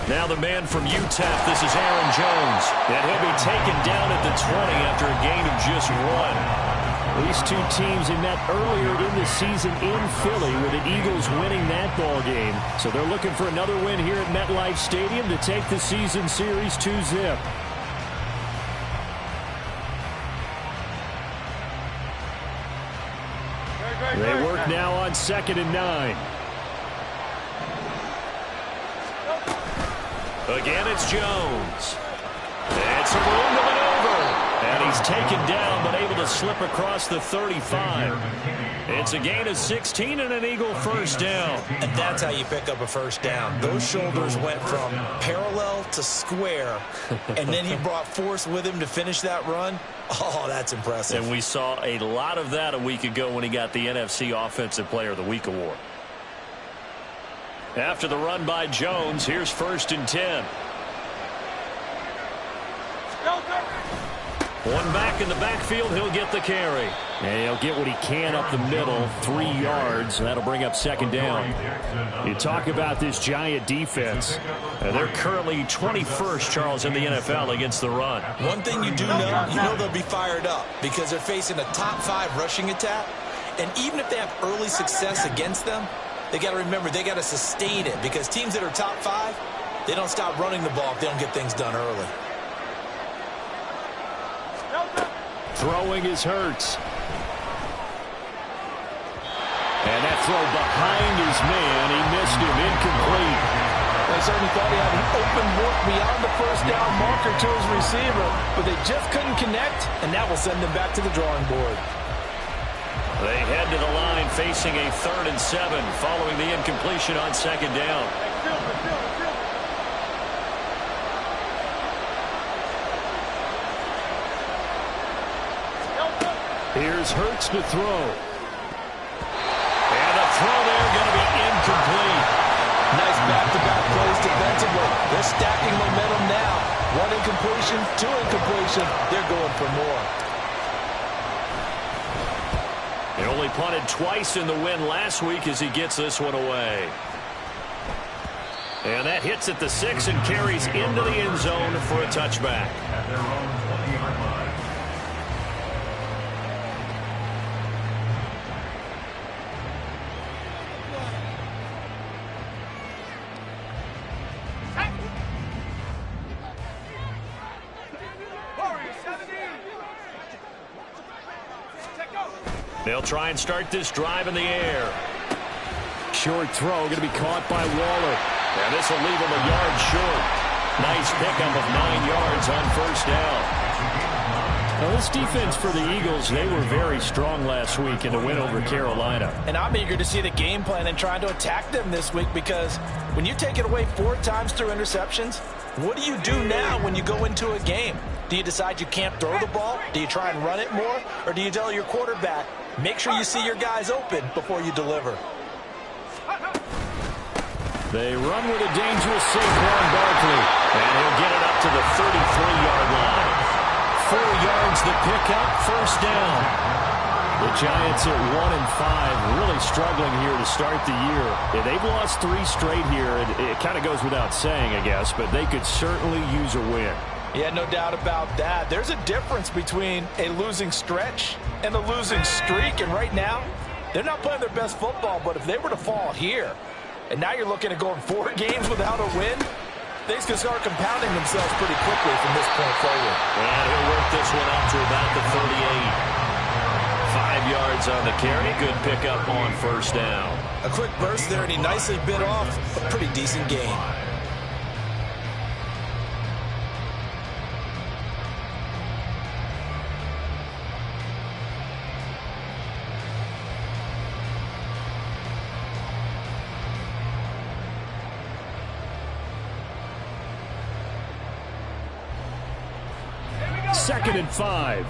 Now the man from UTEP, this is Aaron Jones. And he'll be taken down at the 20 after a gain of just 1. These two teams in that earlier in the season in Philly with the Eagles winning that ball game. So they're looking for another win here at MetLife Stadium to take the season series 2-zip. They work now on 2nd and 9. Again, it's Jones. It's a room to maneuver. And he's taken down, but able to slip across the 35. It's a gain of 16 and an Eagle first down. And that's how you pick up a first down. Those shoulders went from parallel to square, and then he brought force with him to finish that run. Oh, that's impressive. And we saw a lot of that a week ago when he got the NFC Offensive Player of the Week award. After the run by Jones, here's 1st and 10. One back in the backfield, he'll get the carry. And he'll get what he can up the middle, 3 yards. That'll bring up 2nd down. You talk about this Giant defense. They're currently 21st, Charles, in the NFL against the run. One thing you do know, they'll be fired up because they're facing a top 5 rushing attack. And even if they have early success against them, they got to remember they got to sustain it because teams that are top 5, they don't stop running the ball if they don't get things done early. Throwing is Hurts. And that throw behind his man, he missed him, incomplete. They certainly thought he had an open look beyond the first down marker to his receiver, but they just couldn't connect, and that will send them back to the drawing board. They head to the line facing a 3rd and 7 following the incompletion on 2nd down. Here's Hurts to throw. And the throw there going to be incomplete. Nice back-to-back plays defensively. They're stacking momentum now. 1 incompletion, 2 incompletion. They're going for more. He only punted twice in the win last week as he gets this one away. And that hits at the 6 and carries into the end zone for a touchback. They'll try and start this drive in the air. Short throw going to be caught by Waller. And this will leave him a yard short. Nice pickup of 9 yards on 1st down. Now this defense for the Eagles, they were very strong last week in the win over Carolina. And I'm eager to see the game plan and trying to attack them this week because when you take it away 4 times through interceptions, what do you do now when you go into a game? Do you decide you can't throw the ball? Do you try and run it more? Or do you tell your quarterback, make sure you see your guys open before you deliver? They run with a dangerous Saquon Barkley. And he'll get it up to the 33-yard line. 4 yards the pickup, 1st down. The Giants at 1-5, really struggling here to start the year. Yeah, they've lost 3 straight here. It kind of goes without saying, I guess, but they could certainly use a win. Yeah, no doubt about that. There's a difference between a losing stretch and a losing streak, and right now, they're not playing their best football, but if they were to fall here, and now you're looking at going 4 games without a win, things can start compounding themselves pretty quickly from this point forward. And he'll work this one up to about the 38. 5 yards on the carry. Good pickup on 1st down. A quick burst there, and he nicely bit off a pretty decent gain. Second and 5.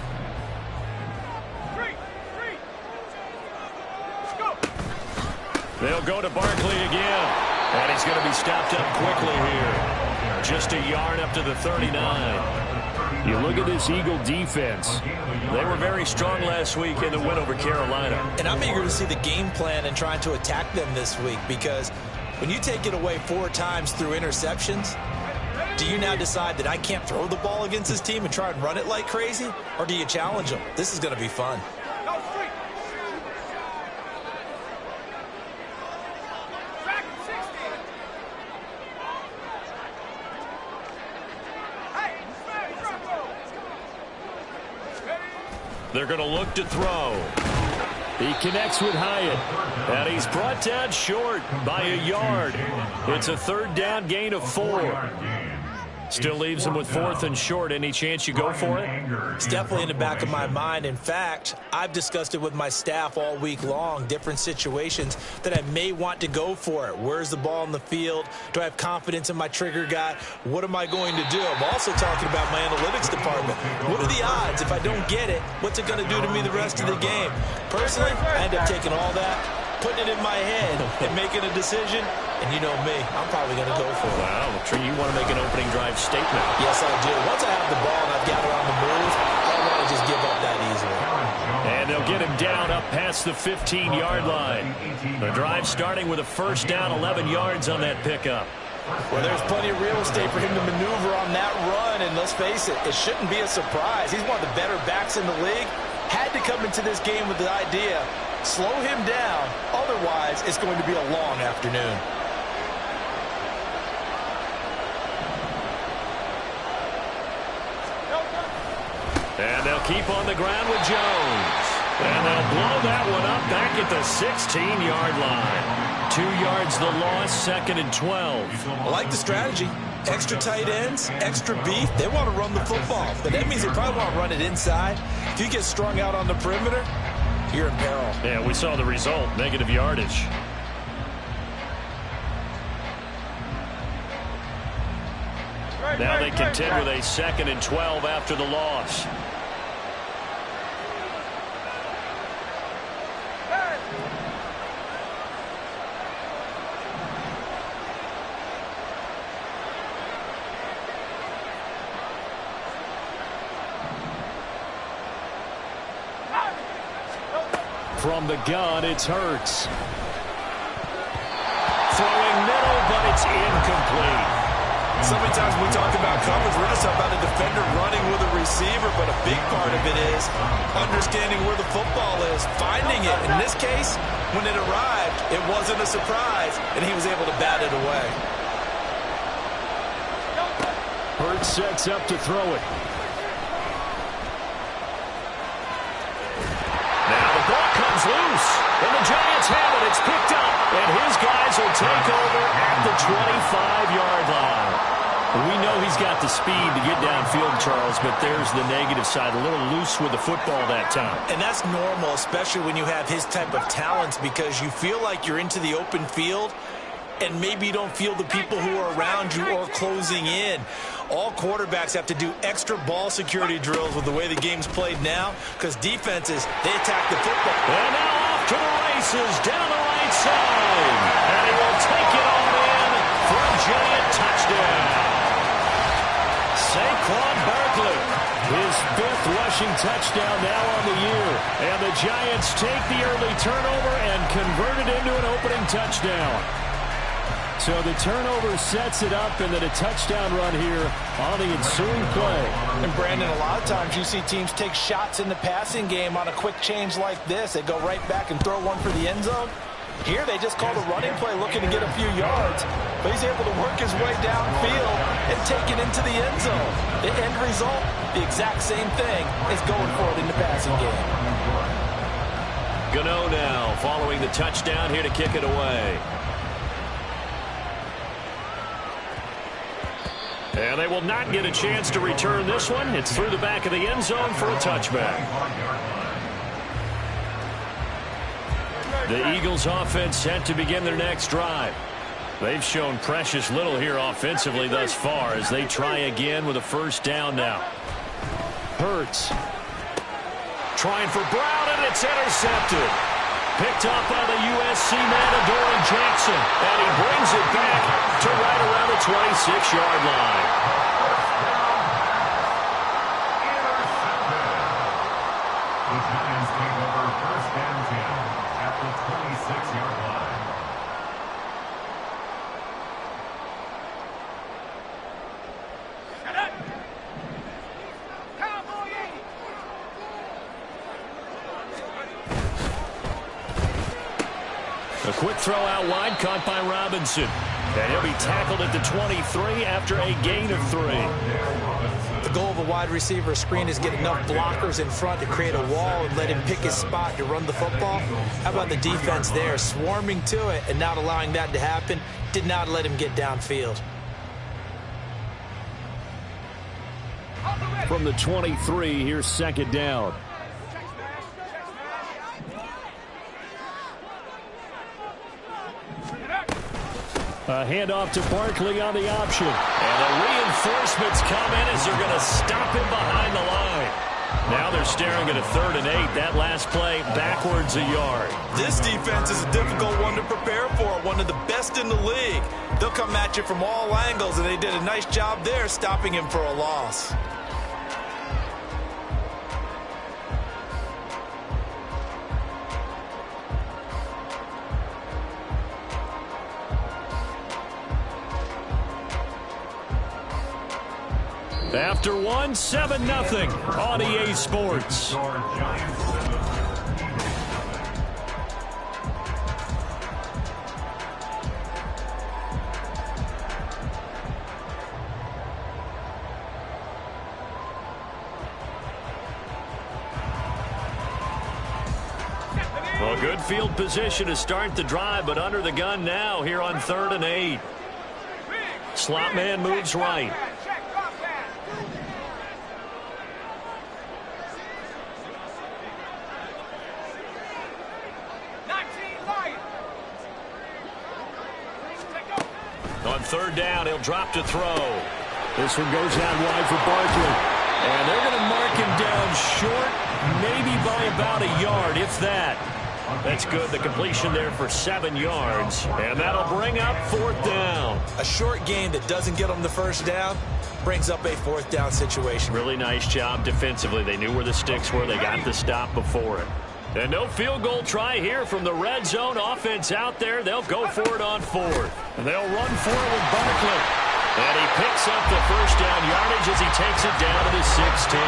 They'll go to Barkley again. And he's going to be stopped up quickly here. Just a yard up to the 39. You look at this Eagle defense. They were very strong last week in the win over Carolina. And I'm eager to see the game plan and trying to attack them this week because When you take it away 4 times through interceptions, do you now decide that I can't throw the ball against this team and try and run it like crazy? Or do you challenge them? This is going to be fun. They're going to look to throw. He connects with Hyatt, and he's brought down short by a yard. It's a 3rd down gain of 4. Still leaves him with 4th and short. Any chance you go for it? It's definitely in the back of my mind. In fact, I've discussed it with my staff all week long, different situations that I may want to go for it. Where's the ball in the field? Do I have confidence in my trigger guy? What am I going to do? I'm also talking about my analytics department. What are the odds? If I don't get it, what's it going to do to me the rest of the game? Personally, I end up taking all that, putting it in my head, and making a decision. And you know me, I'm probably going to go for it. Wow, Tree, you want to make an opening drive statement. Yes, I do. Once I have the ball and I've got it on the move, I don't want to just give up that easily. And they'll get him down up past the 15-yard line. The drive starting with a 1st down, 11 yards on that pickup. Well, there's plenty of real estate for him to maneuver on that run, and let's face it, it shouldn't be a surprise. He's one of the better backs in the league. Had to come into this game with the idea, slow him down, otherwise it's going to be a long afternoon. And they'll keep on the ground with Jones. And they'll blow that one up back at the 16-yard line. 2 yards the loss, 2nd and 12. I like the strategy. Extra tight ends, extra beef. They want to run the football, but that means they probably want to run it inside. If you get strung out on the perimeter, you're in peril. Yeah, we saw the result, negative yardage. Now they contend with a 2nd and 12 after the loss. From the gun, it's Hurts. Throwing middle, but it's incomplete. So many times when we talk about coverage, we're just talking about a defender running with a receiver, but a big part of it is understanding where the football is, finding it. In this case, when it arrived, it wasn't a surprise, and he was able to bat it away. Hurts sets up to throw it. Now the ball comes loose, and the Giants have it. It's picked up, and his guys will take over at the 25-yard line. We know he's got the speed to get downfield, Charles, but there's the negative side. A little loose with the football that time. And that's normal, especially when you have his type of talents, because you feel like you're into the open field, and maybe you don't feel the people who are around you or closing in. All quarterbacks have to do extra ball security drills with the way the game's played now, because defenses, they attack the football. And now off to the races, down the right side. And he will take it on in for a Giant touchdown. Saquon Barkley, his 5th rushing touchdown now on the year. And the Giants take the early turnover and convert it into an opening touchdown. So the turnover sets it up, and then a touchdown run here on the ensuing play. And Brandon, a lot of times you see teams take shots in the passing game on a quick change like this. They go right back and throw one for the end zone. Here they just called a running play looking to get a few yards, but he's able to work his way downfield and take it into the end zone. The end result, the exact same thing as going for it in the passing game. Gano now following the touchdown here to kick it away. And they will not get a chance to return this one. It's through the back of the end zone for a touchback. The Eagles offense set to begin their next drive. They've shown precious little here offensively thus far as they try again with a 1st down now. Hurts. Trying for Brown, and it's intercepted. Picked up by the USC man, Adoree Jackson. And he brings it back to right around the 26-yard line. The Giants take over 1st and 10 at the 26-yard line. A quick throw out wide, caught by Robinson. And he'll be tackled at the 23 after a gain of 3. The goal of a wide receiver screen is get enough blockers in front to create a wall and let him pick his spot to run the football. How about the defense there, swarming to it and not allowing that to happen? Did not let him get downfield. From the 23, here's second down. A handoff to Barkley on the option. And the reinforcements come in as they're going to stop him behind the line. Now they're staring at a 3rd and 8. That last play backwards a yard. This defense is a difficult one to prepare for, one of the best in the league. They'll come at you from all angles, and they did a nice job there stopping him for a loss. After 1, 7-0 on EA Sports. Well, good field position to start the drive, but under the gun now here on 3rd and 8. Slot man moves right. On 3rd down, he'll drop to throw. This one goes out wide for Barkley. And they're going to mark him down short, maybe by about a yard, if that. That's good. The completion there for 7 yards. And that'll bring up 4th down. A short gain that doesn't get them the 1st down brings up a 4th down situation. Really nice job defensively. They knew where the sticks were. They got the stop before it. And no field goal try here from the red zone offense out there. They'll go for it on 4th. And they'll run for it with Barkley. And he picks up the 1st down yardage as he takes it down to the 16.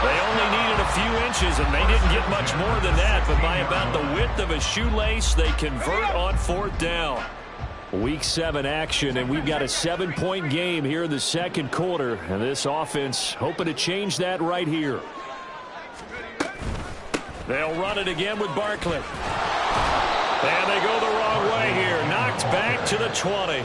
They only needed a few inches, and they didn't get much more than that. But by about the width of a shoelace, they convert on 4th down. Week 7 action, and we've got a 7-point game here in the 2nd quarter. And this offense hoping to change that right here. They'll run it again with Barkley. And they go the wrong way here. Knocked back to the 20.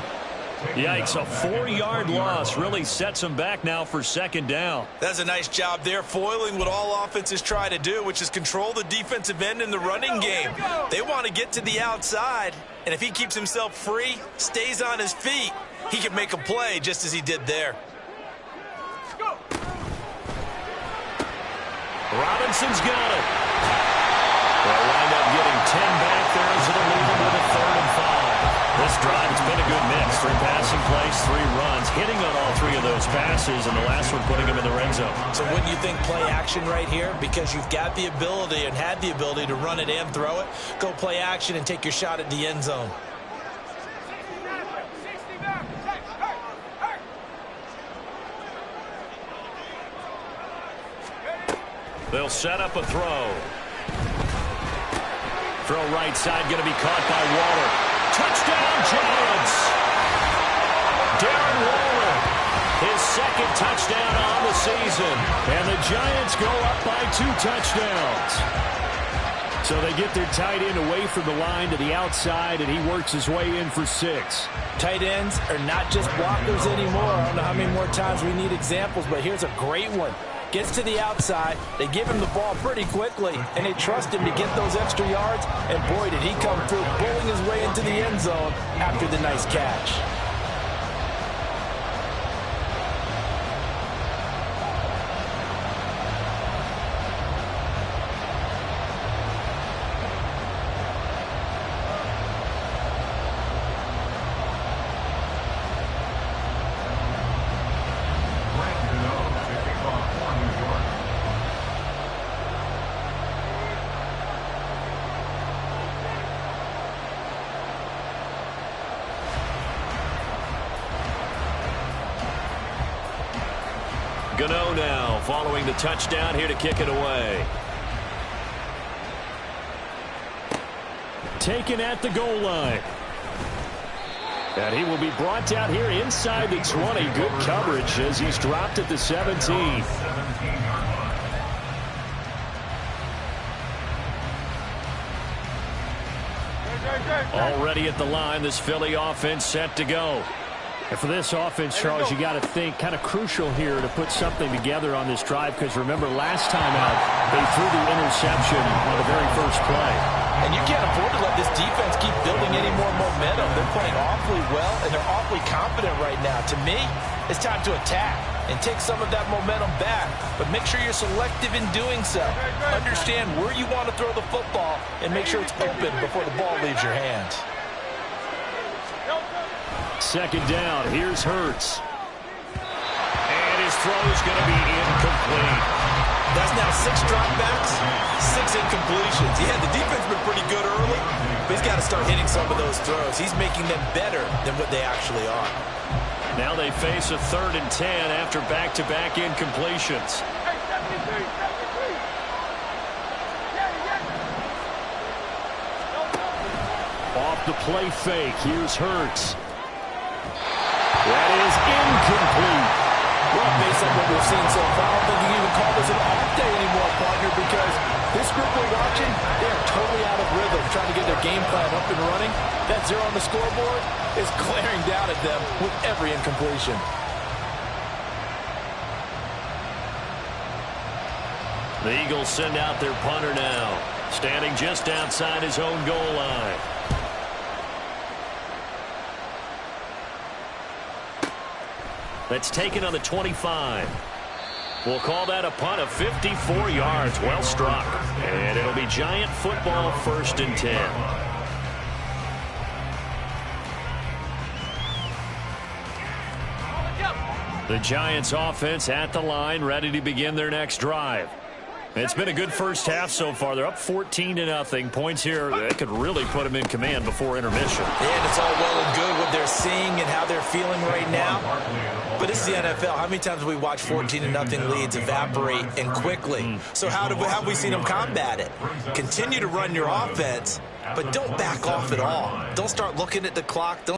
Yikes, a 4-yard loss really sets them back now for 2nd down. That's a nice job there, foiling what all offenses try to do, which is control the defensive end in the running game. They want to get to the outside, and if he keeps himself free, stays on his feet, he can make a play just as he did there. Robinson's got it. They'll wind up getting 10 back there as it'll leave them with a 3rd and 5. This drive has been a good mix. 3 passing plays, 3 runs, hitting on all 3 of those passes, and the last one putting him in the red zone. So wouldn't you think play action right here? Because you've got the ability and had the ability to run it and throw it. Go play action and take your shot at the end zone. They'll set up a throw. Throw right side, going to be caught by Waller. Touchdown, Giants! Darren Waller, his 2nd touchdown on the season. And the Giants go up by 2 touchdowns. So they get their tight end away from the line to the outside, and he works his way in for 6. Tight ends are not just blockers anymore. I don't know how many more times we need examples, but here's a great one. Gets to the outside, they give him the ball pretty quickly, and they trust him to get those extra yards, and boy, did he come through, pulling his way into the end zone after the nice catch. Gano now following the touchdown here to kick it away. taken at the goal line. And he will be brought down here inside the 20. Good coverage as he's dropped at the 17. Already at the line, this Philly offense set to go. And for this offense, Charles, you got to think kind of crucial here to put something together on this drive, because remember last time out, they threw the interception on the very first play. And you can't afford to let this defense keep building any more momentum. They're playing awfully well, and they're awfully confident right now. To me, it's time to attack and take some of that momentum back. But make sure you're selective in doing so. Understand where you want to throw the football and make sure it's open before the ball leaves your hands. Second down, here's Hurts. And his throw is going to be incomplete. That's now 6 dropbacks, 6 incompletions. Yeah, the defense has been pretty good early, but he's got to start hitting some of those throws. He's making them better than what they actually are. Now they face a 3rd and 10 after back-to-back incompletions. Off the play fake, here's Hurts. That is incomplete. Well, based on what we've seen so far, I don't think you can even call this an off day anymore, partner, because this group we're watching, they are totally out of rhythm, trying to get their game plan up and running. That 0 on the scoreboard is glaring down at them with every incompletion. The Eagles send out their punter now, standing just outside his own goal line. That's taken on the 25. We'll call that a punt of 54 yards. Well struck. And it'll be Giant football, 1st and 10. The Giants offense at the line, ready to begin their next drive. It's been a good first half so far. They're up 14-0. Points here that could really put them in command before intermission. And it's all well and good what they're seeing and how they're feeling right now. But this is the NFL. How many times have we watched 14-0 leads evaporate and quickly? So how have we seen them combat it? Continue to run your offense, but don't back off at all. Don't start looking at the clock. Don't